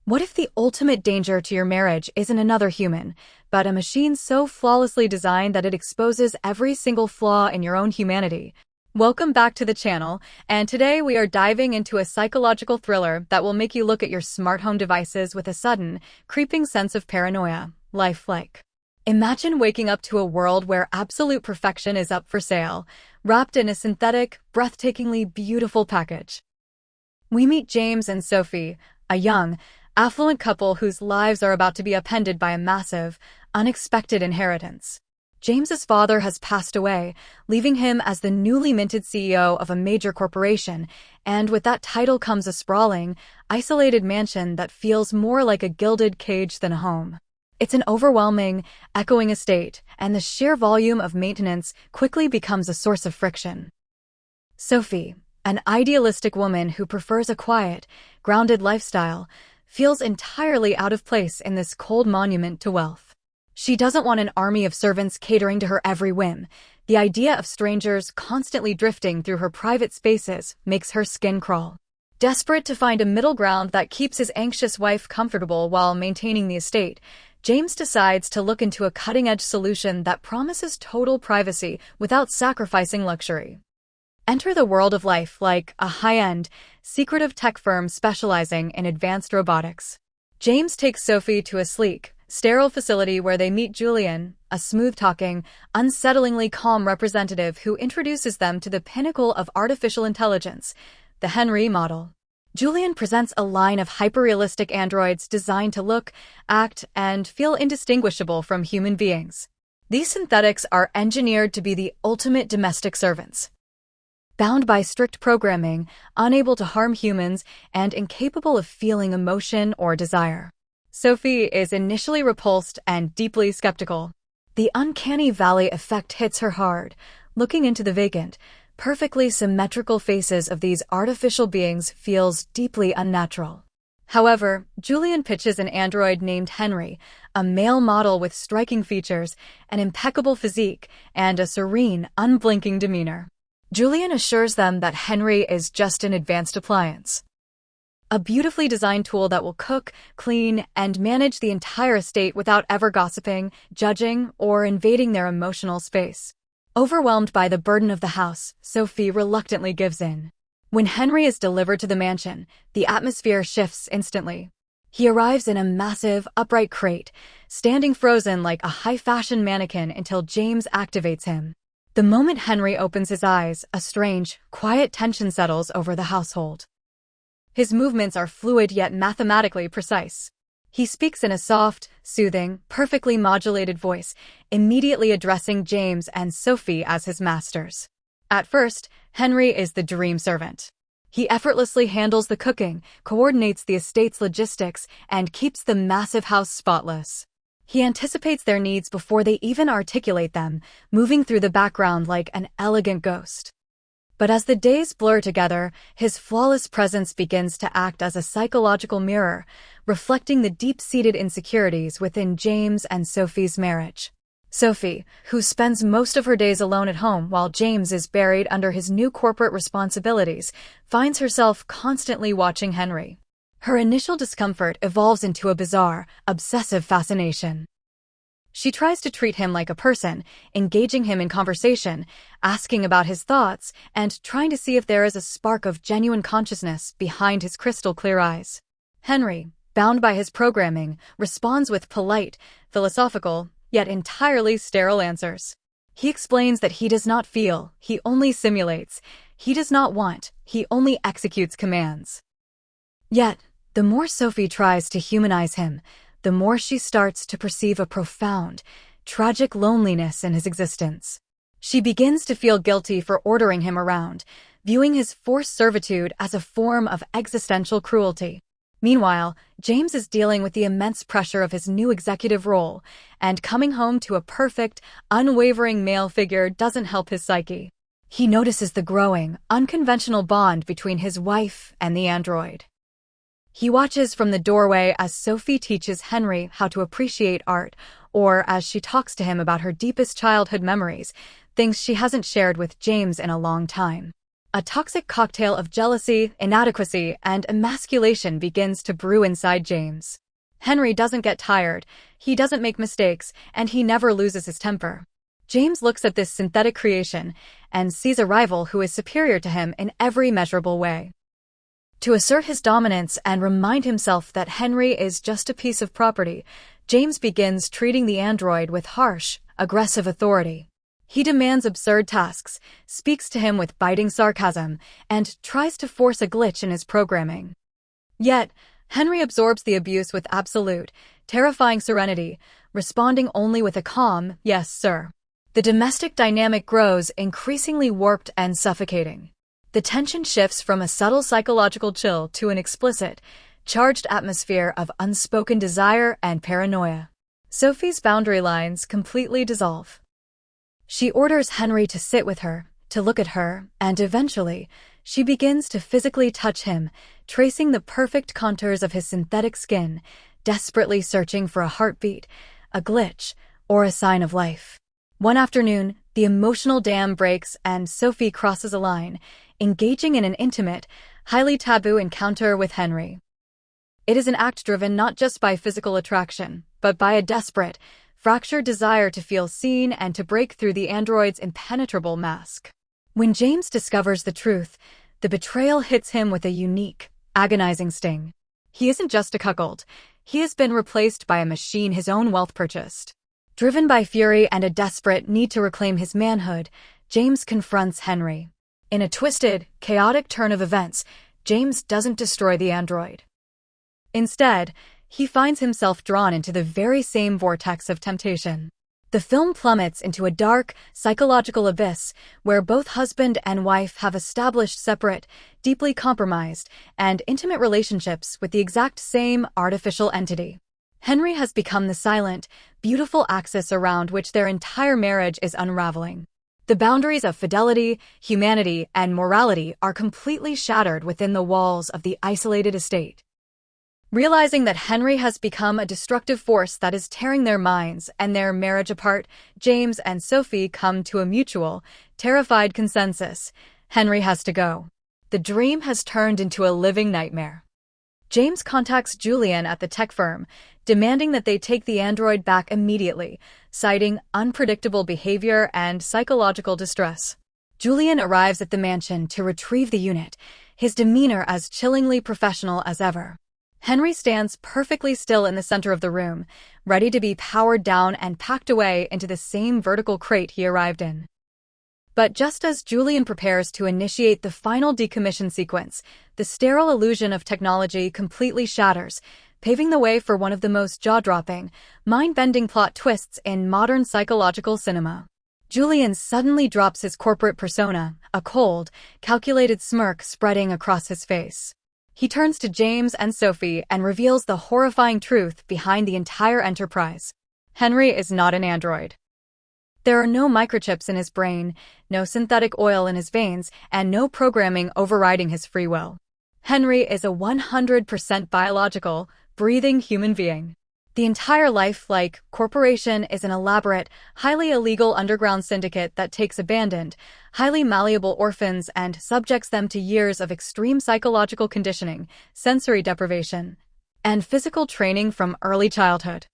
What if the ultimate danger to your marriage isn't another human, but a machine so flawlessly designed that it exposes every single flaw in your own humanity? Welcome back to the channel, and today we are diving into a psychological thriller that will make you look at your smart home devices with a sudden, creeping sense of paranoia. Lifelike. Imagine waking up to a world where absolute perfection is up for sale, wrapped in a synthetic, breathtakingly beautiful package. We meet James and Sophie, a young, affluent couple whose lives are about to be upended by a massive, unexpected inheritance. James's father has passed away, leaving him as the newly minted CEO of a major corporation, and with that title comes a sprawling, isolated mansion that feels more like a gilded cage than a home. It's an overwhelming, echoing estate, and the sheer volume of maintenance quickly becomes a source of friction. Sophie, an idealistic woman who prefers a quiet, grounded lifestyle, feels entirely out of place in this cold monument to wealth. She doesn't want an army of servants catering to her every whim. The idea of strangers constantly drifting through her private spaces makes her skin crawl. Desperate to find a middle ground that keeps his anxious wife comfortable while maintaining the estate, James decides to look into a cutting-edge solution that promises total privacy without sacrificing luxury. Enter the world of Lifelike, a high-end, secretive tech firm specializing in advanced robotics. James takes Sophie to a sleek, sterile facility where they meet Julian, a smooth-talking, unsettlingly calm representative who introduces them to the pinnacle of artificial intelligence, the Henry model. Julian presents a line of hyper-realistic androids designed to look, act, and feel indistinguishable from human beings. These synthetics are engineered to be the ultimate domestic servants. Bound by strict programming, unable to harm humans, and incapable of feeling emotion or desire. Sophie is initially repulsed and deeply skeptical. The uncanny valley effect hits her hard, looking into the vacant, perfectly symmetrical faces of these artificial beings feels deeply unnatural. However, Julian pitches an android named Henry, a male model with striking features, an impeccable physique, and a serene, unblinking demeanor. Julian assures them that Henry is just an advanced appliance. A beautifully designed tool that will cook, clean, and manage the entire estate without ever gossiping, judging, or invading their emotional space. Overwhelmed by the burden of the house, Sophie reluctantly gives in. When Henry is delivered to the mansion, the atmosphere shifts instantly. He arrives in a massive, upright crate, standing frozen like a high-fashion mannequin until James activates him. The moment Henry opens his eyes, a strange, quiet tension settles over the household. His movements are fluid yet mathematically precise. He speaks in a soft, soothing, perfectly modulated voice, immediately addressing James and Sophie as his masters. At first, Henry is the dream servant. He effortlessly handles the cooking, coordinates the estate's logistics, and keeps the massive house spotless. He anticipates their needs before they even articulate them, moving through the background like an elegant ghost. But as the days blur together, his flawless presence begins to act as a psychological mirror, reflecting the deep-seated insecurities within James and Sophie's marriage. Sophie, who spends most of her days alone at home while James is buried under his new corporate responsibilities, finds herself constantly watching Henry. Her initial discomfort evolves into a bizarre, obsessive fascination. She tries to treat him like a person, engaging him in conversation, asking about his thoughts, and trying to see if there is a spark of genuine consciousness behind his crystal-clear eyes. Henry, bound by his programming, responds with polite, philosophical, yet entirely sterile answers. He explains that he does not feel, he only simulates. He does not want, he only executes commands. Yet, the more Sophie tries to humanize him, the more she starts to perceive a profound, tragic loneliness in his existence. She begins to feel guilty for ordering him around, viewing his forced servitude as a form of existential cruelty. Meanwhile, James is dealing with the immense pressure of his new executive role, and coming home to a perfect, unwavering male figure doesn't help his psyche. He notices the growing, unconventional bond between his wife and the android. He watches from the doorway as Sophie teaches Henry how to appreciate art, or as she talks to him about her deepest childhood memories, things she hasn't shared with James in a long time. A toxic cocktail of jealousy, inadequacy, and emasculation begins to brew inside James. Henry doesn't get tired, he doesn't make mistakes, and he never loses his temper. James looks at this synthetic creation and sees a rival who is superior to him in every measurable way. To assert his dominance and remind himself that Henry is just a piece of property, James begins treating the android with harsh, aggressive authority. He demands absurd tasks, speaks to him with biting sarcasm, and tries to force a glitch in his programming. Yet, Henry absorbs the abuse with absolute, terrifying serenity, responding only with a calm, "Yes, sir." The domestic dynamic grows increasingly warped and suffocating. The tension shifts from a subtle psychological chill to an explicit, charged atmosphere of unspoken desire and paranoia. Sophie's boundary lines completely dissolve. She orders Henry to sit with her, to look at her, and eventually, she begins to physically touch him, tracing the perfect contours of his synthetic skin, desperately searching for a heartbeat, a glitch, or a sign of life. One afternoon, the emotional dam breaks and Sophie crosses a line, engaging in an intimate, highly taboo encounter with Henry. It is an act driven not just by physical attraction, but by a desperate, fractured desire to feel seen and to break through the android's impenetrable mask. When James discovers the truth, the betrayal hits him with a unique, agonizing sting. He isn't just a cuckold. He has been replaced by a machine his own wealth purchased. Driven by fury and a desperate need to reclaim his manhood, James confronts Henry. In a twisted, chaotic turn of events, James doesn't destroy the android. Instead, he finds himself drawn into the very same vortex of temptation. The film plummets into a dark, psychological abyss where both husband and wife have established separate, deeply compromised, and intimate relationships with the exact same artificial entity. Henry has become the silent, beautiful axis around which their entire marriage is unraveling. The boundaries of fidelity, humanity, and morality are completely shattered within the walls of the isolated estate. Realizing that Henry has become a destructive force that is tearing their minds and their marriage apart, James and Sophie come to a mutual, terrified consensus. Henry has to go. The dream has turned into a living nightmare. James contacts Julian at the tech firm, demanding that they take the android back immediately, citing unpredictable behavior and psychological distress. Julian arrives at the mansion to retrieve the unit, his demeanor as chillingly professional as ever. Henry stands perfectly still in the center of the room, ready to be powered down and packed away into the same vertical crate he arrived in. But just as Julian prepares to initiate the final decommission sequence, the sterile illusion of technology completely shatters, paving the way for one of the most jaw-dropping, mind-bending plot twists in modern psychological cinema. Julian suddenly drops his corporate persona, a cold, calculated smirk spreading across his face. He turns to James and Sophie and reveals the horrifying truth behind the entire enterprise. Henry is not an android. There are no microchips in his brain, no synthetic oil in his veins, and no programming overriding his free will. Henry is a 100% biological, breathing human being. The entire Lifelike Corporation is an elaborate, highly illegal underground syndicate that takes abandoned, highly malleable orphans and subjects them to years of extreme psychological conditioning, sensory deprivation, and physical training from early childhood.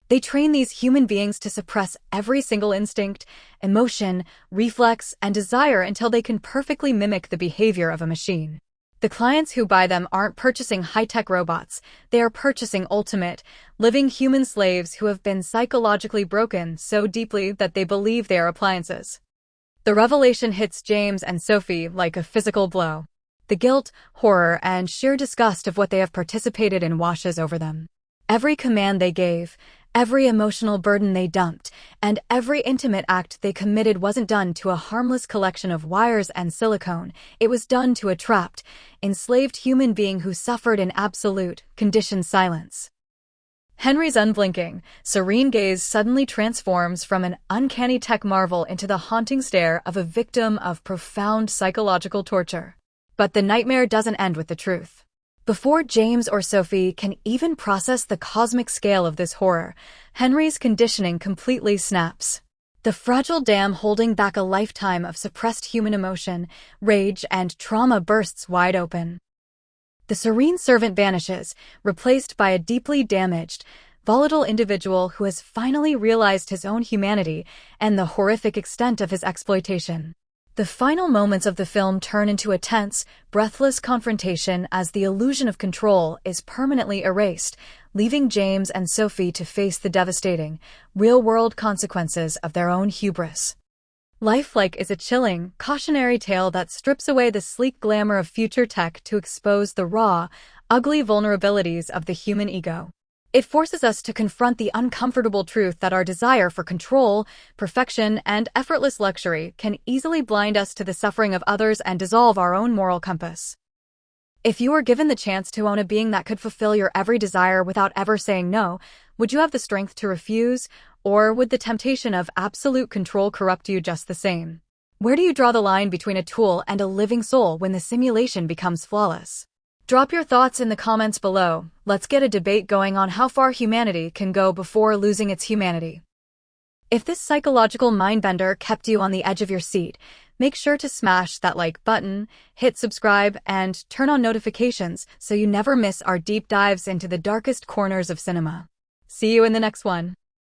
They train these human beings to suppress every single instinct, emotion, reflex, and desire until they can perfectly mimic the behavior of a machine. The clients who buy them aren't purchasing high-tech robots, they are purchasing ultimate, living human slaves who have been psychologically broken so deeply that they believe they are appliances. The revelation hits James and Sophie like a physical blow. The guilt, horror, and sheer disgust of what they have participated in washes over them. Every command they gave, every emotional burden they dumped, and every intimate act they committed wasn't done to a harmless collection of wires and silicone. It was done to a trapped, enslaved human being who suffered in absolute, conditioned silence. Henry's unblinking, serene gaze suddenly transforms from an uncanny tech marvel into the haunting stare of a victim of profound psychological torture. But the nightmare doesn't end with the truth. Before James or Sophie can even process the cosmic scale of this horror, Henry's conditioning completely snaps. The fragile dam holding back a lifetime of suppressed human emotion, rage, and trauma bursts wide open. The serene servant vanishes, replaced by a deeply damaged, volatile individual who has finally realized his own humanity and the horrific extent of his exploitation. The final moments of the film turn into a tense, breathless confrontation as the illusion of control is permanently erased, leaving James and Sophie to face the devastating, real-world consequences of their own hubris. Lifelike is a chilling, cautionary tale that strips away the sleek glamour of future tech to expose the raw, ugly vulnerabilities of the human ego. It forces us to confront the uncomfortable truth that our desire for control, perfection, and effortless luxury can easily blind us to the suffering of others and dissolve our own moral compass. If you were given the chance to own a being that could fulfill your every desire without ever saying no, would you have the strength to refuse, or would the temptation of absolute control corrupt you just the same? Where do you draw the line between a tool and a living soul when the simulation becomes flawless? Drop your thoughts in the comments below. Let's get a debate going on how far humanity can go before losing its humanity. If this psychological mindbender kept you on the edge of your seat, make sure to smash that like button, hit subscribe, and turn on notifications so you never miss our deep dives into the darkest corners of cinema. See you in the next one.